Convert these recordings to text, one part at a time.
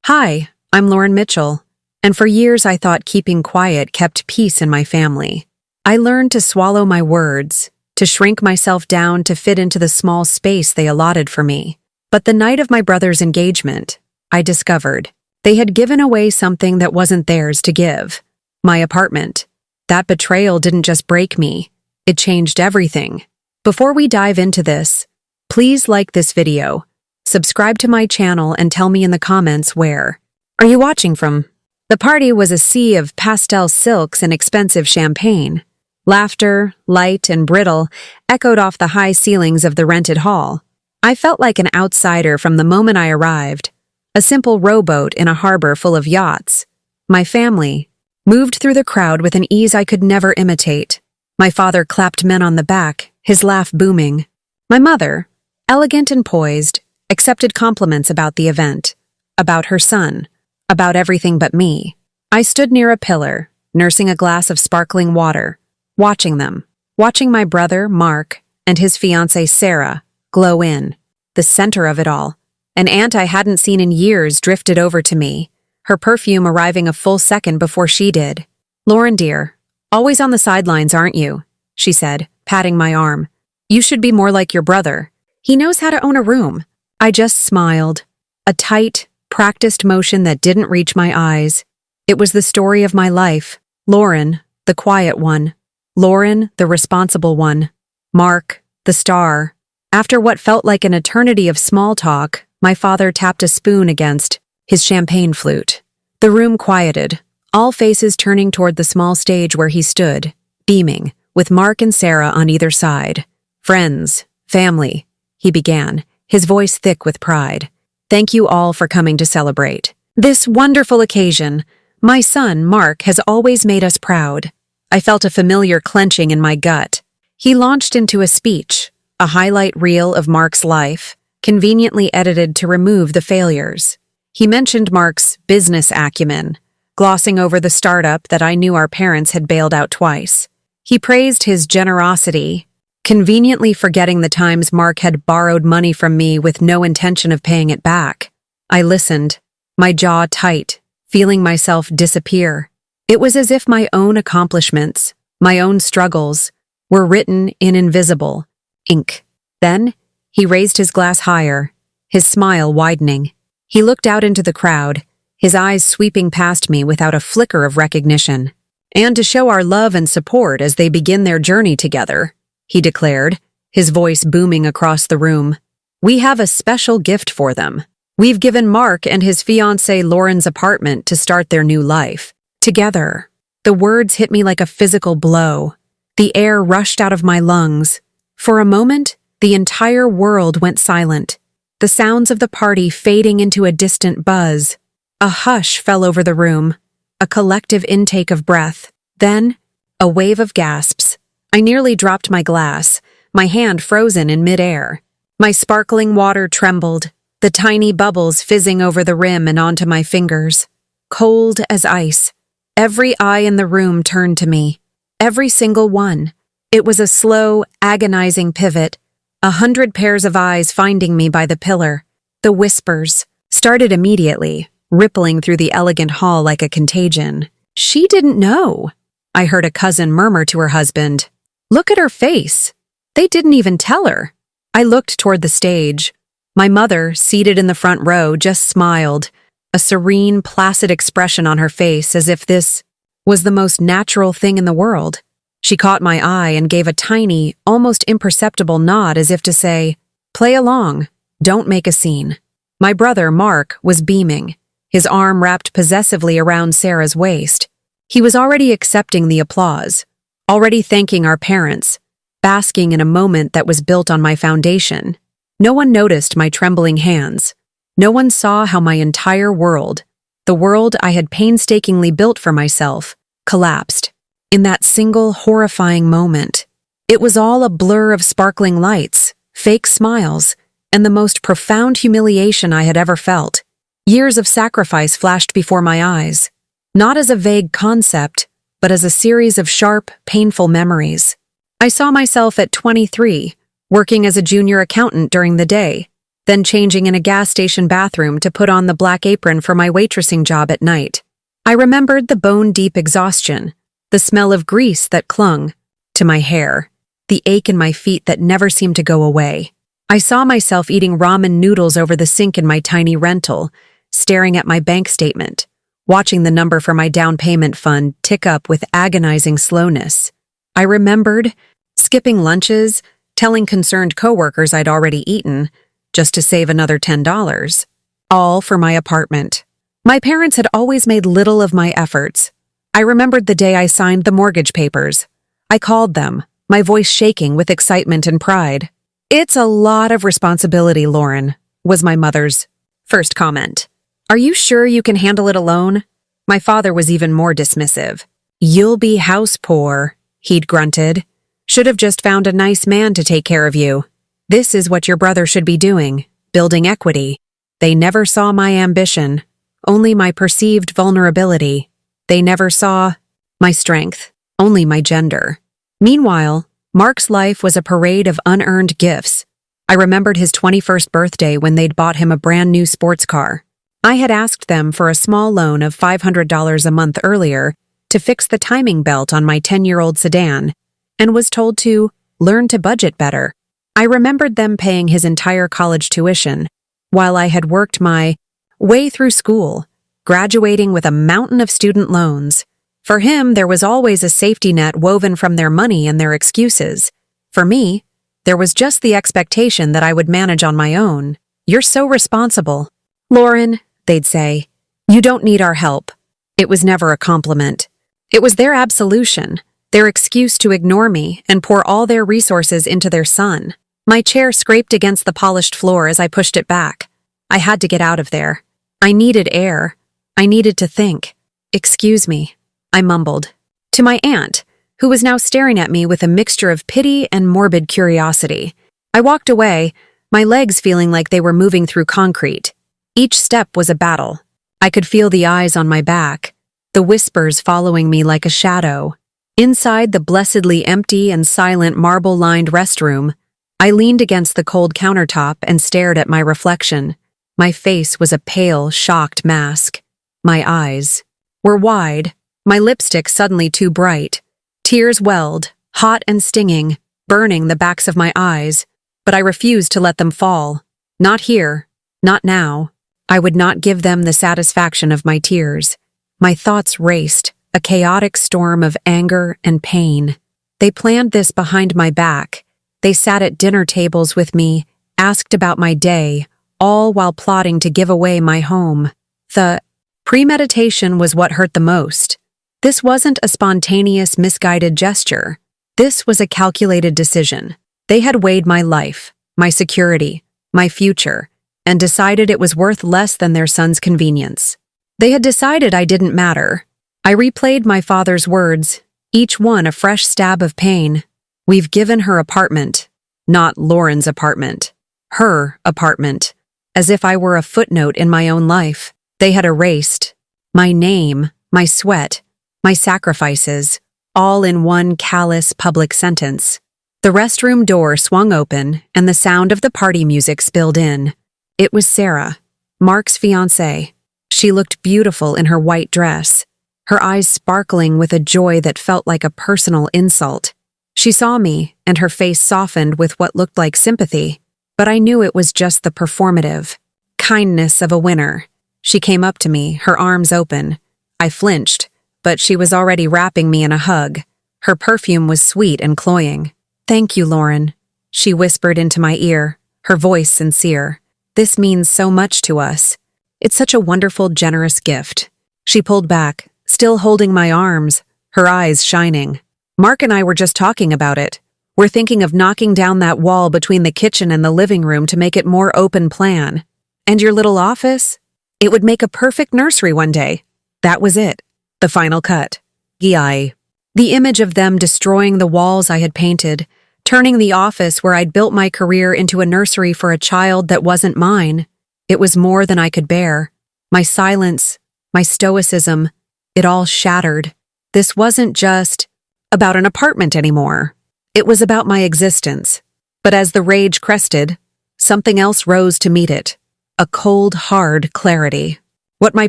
Hi, I'm Lauren Mitchell, and for years I thought keeping quiet kept peace in my family. I learned to swallow my words, to shrink myself down to fit into the small space they allotted for me. But the night of my brother's engagement, I discovered they had given away something that wasn't theirs to give. My apartment. That betrayal didn't just break me, it changed everything. Before we dive into this, please like this video, subscribe to my channel, and tell me in the comments where are you watching from. The party was a sea of pastel silks and expensive champagne. Laughter, light and brittle, echoed off the high ceilings of the rented hall. I felt like an outsider from the moment I arrived, a simple rowboat in a harbor full of yachts. My family moved through the crowd with an ease I could never imitate. My father clapped men on the back, his laugh booming. My mother, elegant and poised, accepted compliments about the event, about her son, about everything but me. I stood near a pillar, nursing a glass of sparkling water, watching them, watching my brother, Mark, and his fiancée, Sarah, glow in. The center of it all, an aunt I hadn't seen in years drifted over to me, her perfume arriving a full second before she did. "Lauren, dear, always on the sidelines, aren't you?" she said, patting my arm. "You should be more like your brother. He knows how to own a room." I just smiled, a tight, practiced motion that didn't reach my eyes. It was the story of my life. Lauren, the quiet one. Lauren, the responsible one. Mark, the star. After what felt like an eternity of small talk, my father tapped a spoon against his champagne flute. The room quieted, all faces turning toward the small stage where he stood, beaming, with Mark and Sarah on either side. "Friends, family," he began, his voice thick with pride. "Thank you all for coming to celebrate this wonderful occasion. My son, Mark, has always made us proud." I felt a familiar clenching in my gut. He launched into a speech, a highlight reel of Mark's life, conveniently edited to remove the failures. He mentioned Mark's business acumen, glossing over the startup that I knew our parents had bailed out twice. He praised his generosity, conveniently forgetting the times Mark had borrowed money from me with no intention of paying it back. I listened, my jaw tight, feeling myself disappear. It was as if my own accomplishments, my own struggles, were written in invisible ink. Then, he raised his glass higher, his smile widening. He looked out into the crowd, his eyes sweeping past me without a flicker of recognition. "And to show our love and support as they begin their journey together," he declared, his voice booming across the room, "we have a special gift for them. We've given Mark and his fiancée Lauren's apartment to start their new life together." The words hit me like a physical blow. The air rushed out of my lungs. For a moment, the entire world went silent, the sounds of the party fading into a distant buzz. A hush fell over the room, a collective intake of breath. Then, a wave of gasps. I nearly dropped my glass, my hand frozen in midair. My sparkling water trembled, the tiny bubbles fizzing over the rim and onto my fingers. Cold as ice. Every eye in the room turned to me. Every single one. It was a slow, agonizing pivot, 100 pairs of eyes finding me by the pillar. The whispers started immediately, rippling through the elegant hall like a contagion. "She didn't know," I heard a cousin murmur to her husband. "Look at her face. They didn't even tell her." I looked toward the stage. My mother, seated in the front row, just smiled, a serene, placid expression on her face as if this was the most natural thing in the world. She caught my eye and gave a tiny, almost imperceptible nod as if to say, "Play along, don't make a scene." My brother, Mark, was beaming, his arm wrapped possessively around Sarah's waist. He was already accepting the applause, already thanking our parents, basking in a moment that was built on my foundation. No one noticed my trembling hands. No one saw how my entire world, the world I had painstakingly built for myself, collapsed. In that single horrifying moment, it was all a blur of sparkling lights, fake smiles, and the most profound humiliation I had ever felt. Years of sacrifice flashed before my eyes, not as a vague concept, but as a series of sharp, painful memories. I saw myself at 23, working as a junior accountant during the day, then changing in a gas station bathroom to put on the black apron for my waitressing job at night. I remembered the bone-deep exhaustion, the smell of grease that clung to my hair, the ache in my feet that never seemed to go away. I saw myself eating ramen noodles over the sink in my tiny rental, staring at my bank statement, watching the number for my down payment fund tick up with agonizing slowness. I remembered skipping lunches, telling concerned coworkers I'd already eaten, just to save another $10, all for my apartment. My parents had always made little of my efforts. I remembered the day I signed the mortgage papers. I called them, my voice shaking with excitement and pride. "It's a lot of responsibility, Lauren," was my mother's first comment. "Are you sure you can handle it alone?" My father was even more dismissive. "You'll be house poor," he'd grunted. "Should have just found a nice man to take care of you. This is what your brother should be doing, building equity." They never saw my ambition, only my perceived vulnerability. They never saw my strength, only my gender. Meanwhile, Mark's life was a parade of unearned gifts. I remembered his 21st birthday when they'd bought him a brand new sports car. I had asked them for a small loan of $500 a month earlier to fix the timing belt on my 10-year-old sedan, and was told to learn to budget better. I remembered them paying his entire college tuition, while I had worked my way through school, graduating with a mountain of student loans. For him, there was always a safety net woven from their money and their excuses. For me, there was just the expectation that I would manage on my own. "You're so responsible." "Lauren," they'd say, "you don't need our help." It was never a compliment. It was their absolution, their excuse to ignore me and pour all their resources into their son. My chair scraped against the polished floor as I pushed it back. I had to get out of there. I needed air. I needed to think. "Excuse me," I mumbled. To my aunt, who was now staring at me with a mixture of pity and morbid curiosity. I walked away, my legs feeling like they were moving through concrete. Each step was a battle. I could feel the eyes on my back, the whispers following me like a shadow. Inside the blessedly empty and silent marble-lined restroom, I leaned against the cold countertop and stared at my reflection. My face was a pale, shocked mask. My eyes were wide, my lipstick suddenly too bright. Tears welled, hot and stinging, burning the backs of my eyes, but I refused to let them fall. Not here, not now. I would not give them the satisfaction of my tears. My thoughts raced, a chaotic storm of anger and pain. They planned this behind my back. They sat at dinner tables with me, asked about my day, all while plotting to give away my home. The premeditation was what hurt the most. This wasn't a spontaneous, misguided gesture. This was a calculated decision. They had weighed my life, my security, my future, and decided it was worth less than their son's convenience. They had decided I didn't matter. I replayed my father's words, each one a fresh stab of pain. "We've given her apartment," not Lauren's apartment. Her apartment. As if I were a footnote in my own life. They had erased my name, my sweat, my sacrifices, all in one callous public sentence. The restroom door swung open, and the sound of the party music spilled in. It was Sarah, Mark's fiancée. She looked beautiful in her white dress, her eyes sparkling with a joy that felt like a personal insult. She saw me, and her face softened with what looked like sympathy, but I knew it was just the performative kindness of a winner. She came up to me, her arms open. I flinched, but she was already wrapping me in a hug. Her perfume was sweet and cloying. "Thank you, Lauren," she whispered into my ear, her voice sincere. "This means so much to us. It's such a wonderful, generous gift." She pulled back, still holding my arms, her eyes shining. "Mark and I were just talking about it. We're thinking of knocking down that wall between the kitchen and the living room to make it more open plan. And your little office? It would make a perfect nursery one day." That was it. The final cut. The image of them destroying the walls I had painted, turning the office where I'd built my career into a nursery for a child that wasn't mine. It was more than I could bear. My silence, my stoicism, it all shattered. This wasn't just about an apartment anymore. It was about my existence. But as the rage crested, something else rose to meet it. A cold, hard clarity. What my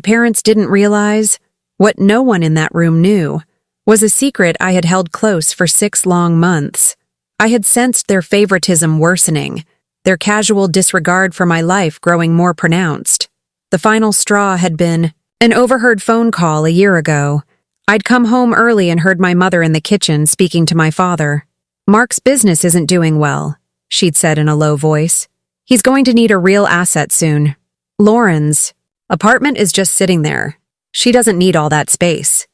parents didn't realize, what no one in that room knew, was a secret I had held close for 6 long months. I had sensed their favoritism worsening, their casual disregard for my life growing more pronounced. The final straw had been an overheard phone call a year ago. I'd come home early and heard my mother in the kitchen speaking to my father. "Mark's business isn't doing well," she'd said in a low voice. "He's going to need a real asset soon. Lauren's apartment is just sitting there. She doesn't need all that space."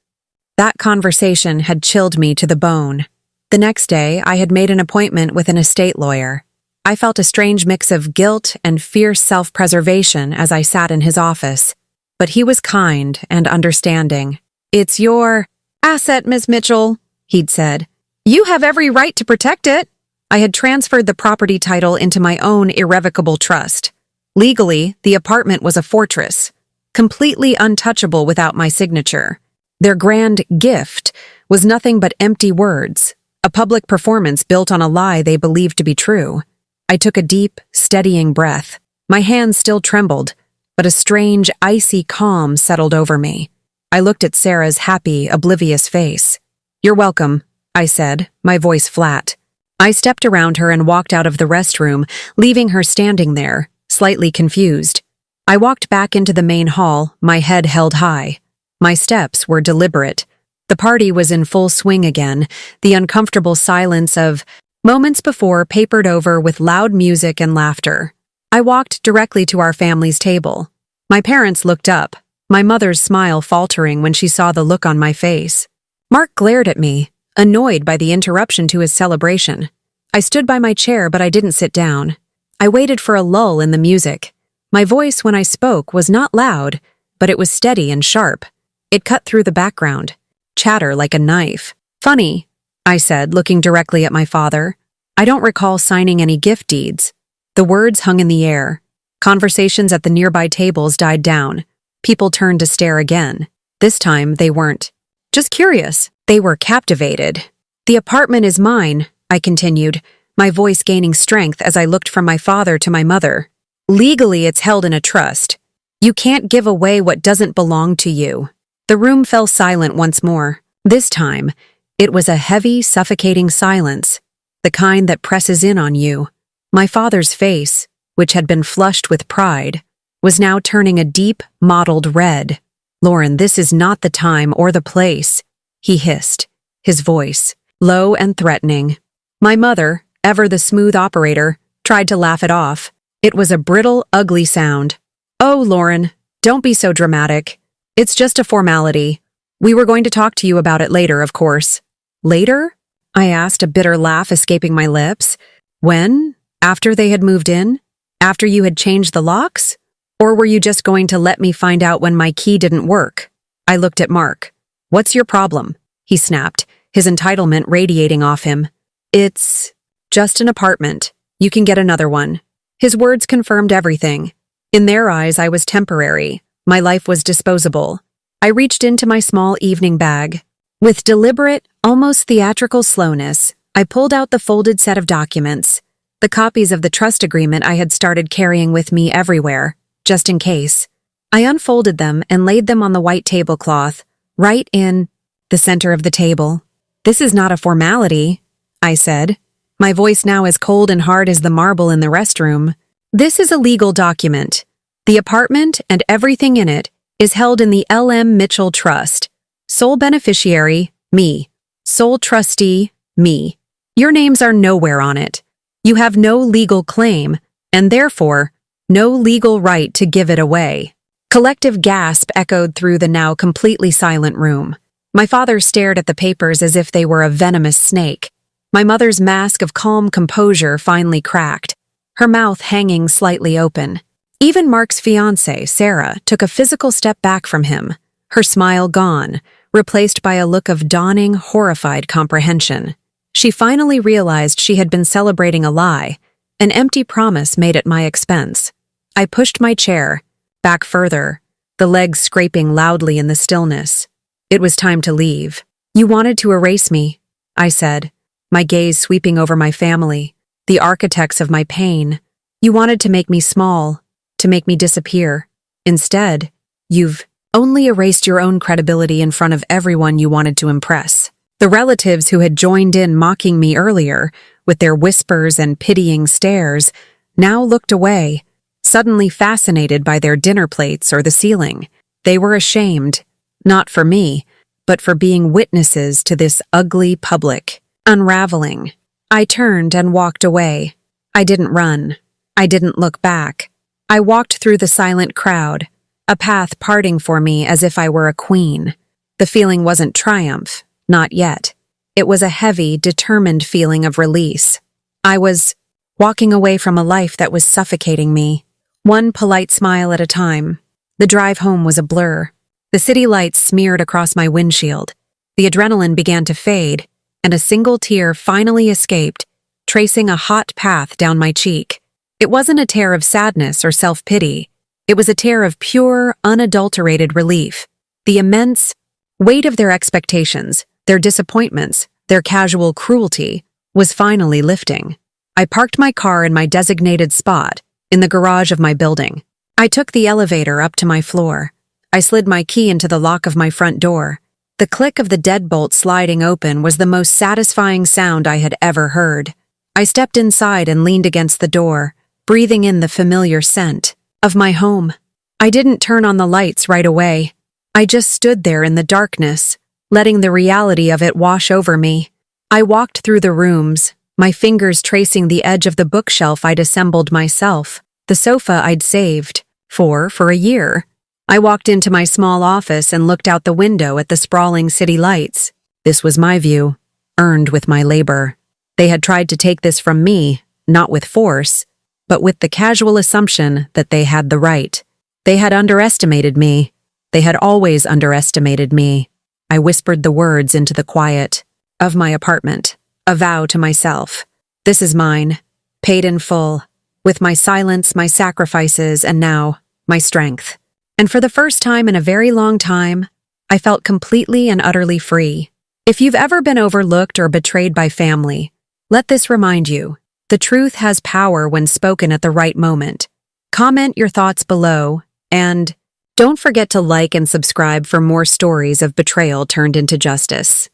That conversation had chilled me to the bone. The next day, I had made an appointment with an estate lawyer. I felt a strange mix of guilt and fierce self-preservation as I sat in his office. But he was kind and understanding. "It's your asset, Miss Mitchell," he'd said. "You have every right to protect it." I had transferred the property title into my own irrevocable trust. Legally, the apartment was a fortress, completely untouchable without my signature. Their grand gift was nothing but empty words, a public performance built on a lie they believed to be true. I took a deep, steadying breath. My hands still trembled, but a strange, icy calm settled over me. I looked at Sarah's happy, oblivious face. "You're welcome," I said, my voice flat. I stepped around her and walked out of the restroom, leaving her standing there, slightly confused. I walked back into the main hall, my head held high. My steps were deliberate. The party was in full swing again, the uncomfortable silence of moments before papered over with loud music and laughter. I walked directly to our family's table. My parents looked up, my mother's smile faltering when she saw the look on my face. Mark glared at me, annoyed by the interruption to his celebration. I stood by my chair, but I didn't sit down. I waited for a lull in the music. My voice when I spoke was not loud, but it was steady and sharp. It cut through the background, chatter like a knife. "Funny," I said, looking directly at my father. "I don't recall signing any gift deeds." The words hung in the air. Conversations at the nearby tables died down. People turned to stare again. This time, they weren't just curious. They were captivated. "The apartment is mine," I continued, my voice gaining strength as I looked from my father to my mother. "Legally, it's held in a trust. You can't give away what doesn't belong to you." The room fell silent once more. This time, it was a heavy, suffocating silence, the kind that presses in on you. My father's face, which had been flushed with pride, was now turning a deep, mottled red. "Lauren, this is not the time or the place," he hissed, his voice low and threatening. My mother, ever the smooth operator, tried to laugh it off. It was a brittle, ugly sound. "Oh, Lauren, don't be so dramatic. It's just a formality. We were going to talk to you about it later, of course." "Later?" I asked, a bitter laugh escaping my lips. "When? After they had moved in? After you had changed the locks? Or were you just going to let me find out when my key didn't work?" I looked at Mark. "What's your problem?" he snapped, his entitlement radiating off him. "It's just an apartment. You can get another one." His words confirmed everything. In their eyes, I was temporary. My life was disposable. I reached into my small evening bag. With deliberate, almost theatrical slowness, I pulled out the folded set of documents, the copies of the trust agreement I had started carrying with me everywhere, just in case. I unfolded them and laid them on the white tablecloth, right in the center of the table. "This is not a formality," I said, my voice now as cold and hard as the marble in the restroom. "This is a legal document. The apartment and everything in it is held in the L.M. Mitchell Trust. Sole beneficiary, me. Sole trustee, me. Your names are nowhere on it. You have no legal claim, and therefore, no legal right to give it away." Collective gasp echoed through the now completely silent room. My father stared at the papers as if they were a venomous snake. My mother's mask of calm composure finally cracked, her mouth hanging slightly open. Even Mark's fiancée, Sarah, took a physical step back from him, her smile gone, replaced by a look of dawning, horrified comprehension. She finally realized she had been celebrating a lie, an empty promise made at my expense. I pushed my chair back further, the legs scraping loudly in the stillness. It was time to leave. "You wanted to erase me," I said, my gaze sweeping over my family, the architects of my pain. You wanted to make me small, to make me disappear. Instead, you've only erased your own credibility in front of everyone you wanted to impress. The relatives who had joined in mocking me earlier, with their whispers and pitying stares, now looked away, suddenly fascinated by their dinner plates or the ceiling. They were ashamed, not for me, but for being witnesses to this ugly public unraveling. I turned and walked away. I didn't run. I didn't look back. I walked through the silent crowd, a path parting for me as if I were a queen. The feeling wasn't triumph, not yet. It was a heavy, determined feeling of release. I was walking away from a life that was suffocating me, one polite smile at a time. The drive home was a blur. The city lights smeared across my windshield. The adrenaline began to fade, and a single tear finally escaped, tracing a hot path down my cheek. It wasn't a tear of sadness or self-pity. It was a tear of pure, unadulterated relief. The immense weight of their expectations, their disappointments, their casual cruelty, was finally lifting. I parked my car in my designated spot, in the garage of my building. I took the elevator up to my floor. I slid my key into the lock of my front door. The click of the deadbolt sliding open was the most satisfying sound I had ever heard. I stepped inside and leaned against the door, breathing in the familiar scent of my home. I didn't turn on the lights right away. I just stood there in the darkness, letting the reality of it wash over me. I walked through the rooms, my fingers tracing the edge of the bookshelf I'd assembled myself, the sofa I'd saved for a year. I walked into my small office and looked out the window at the sprawling city lights. This was my view, earned with my labor. They had tried to take this from me, not with force, but with the casual assumption that they had the right. They had underestimated me. They had always underestimated me. I whispered the words into the quiet of my apartment, a vow to myself. This is mine, paid in full, with my silence, my sacrifices, and now, my strength. And for the first time in a very long time, I felt completely and utterly free. If you've ever been overlooked or betrayed by family, let this remind you, the truth has power when spoken at the right moment. Comment your thoughts below, and don't forget to like and subscribe for more stories of betrayal turned into justice.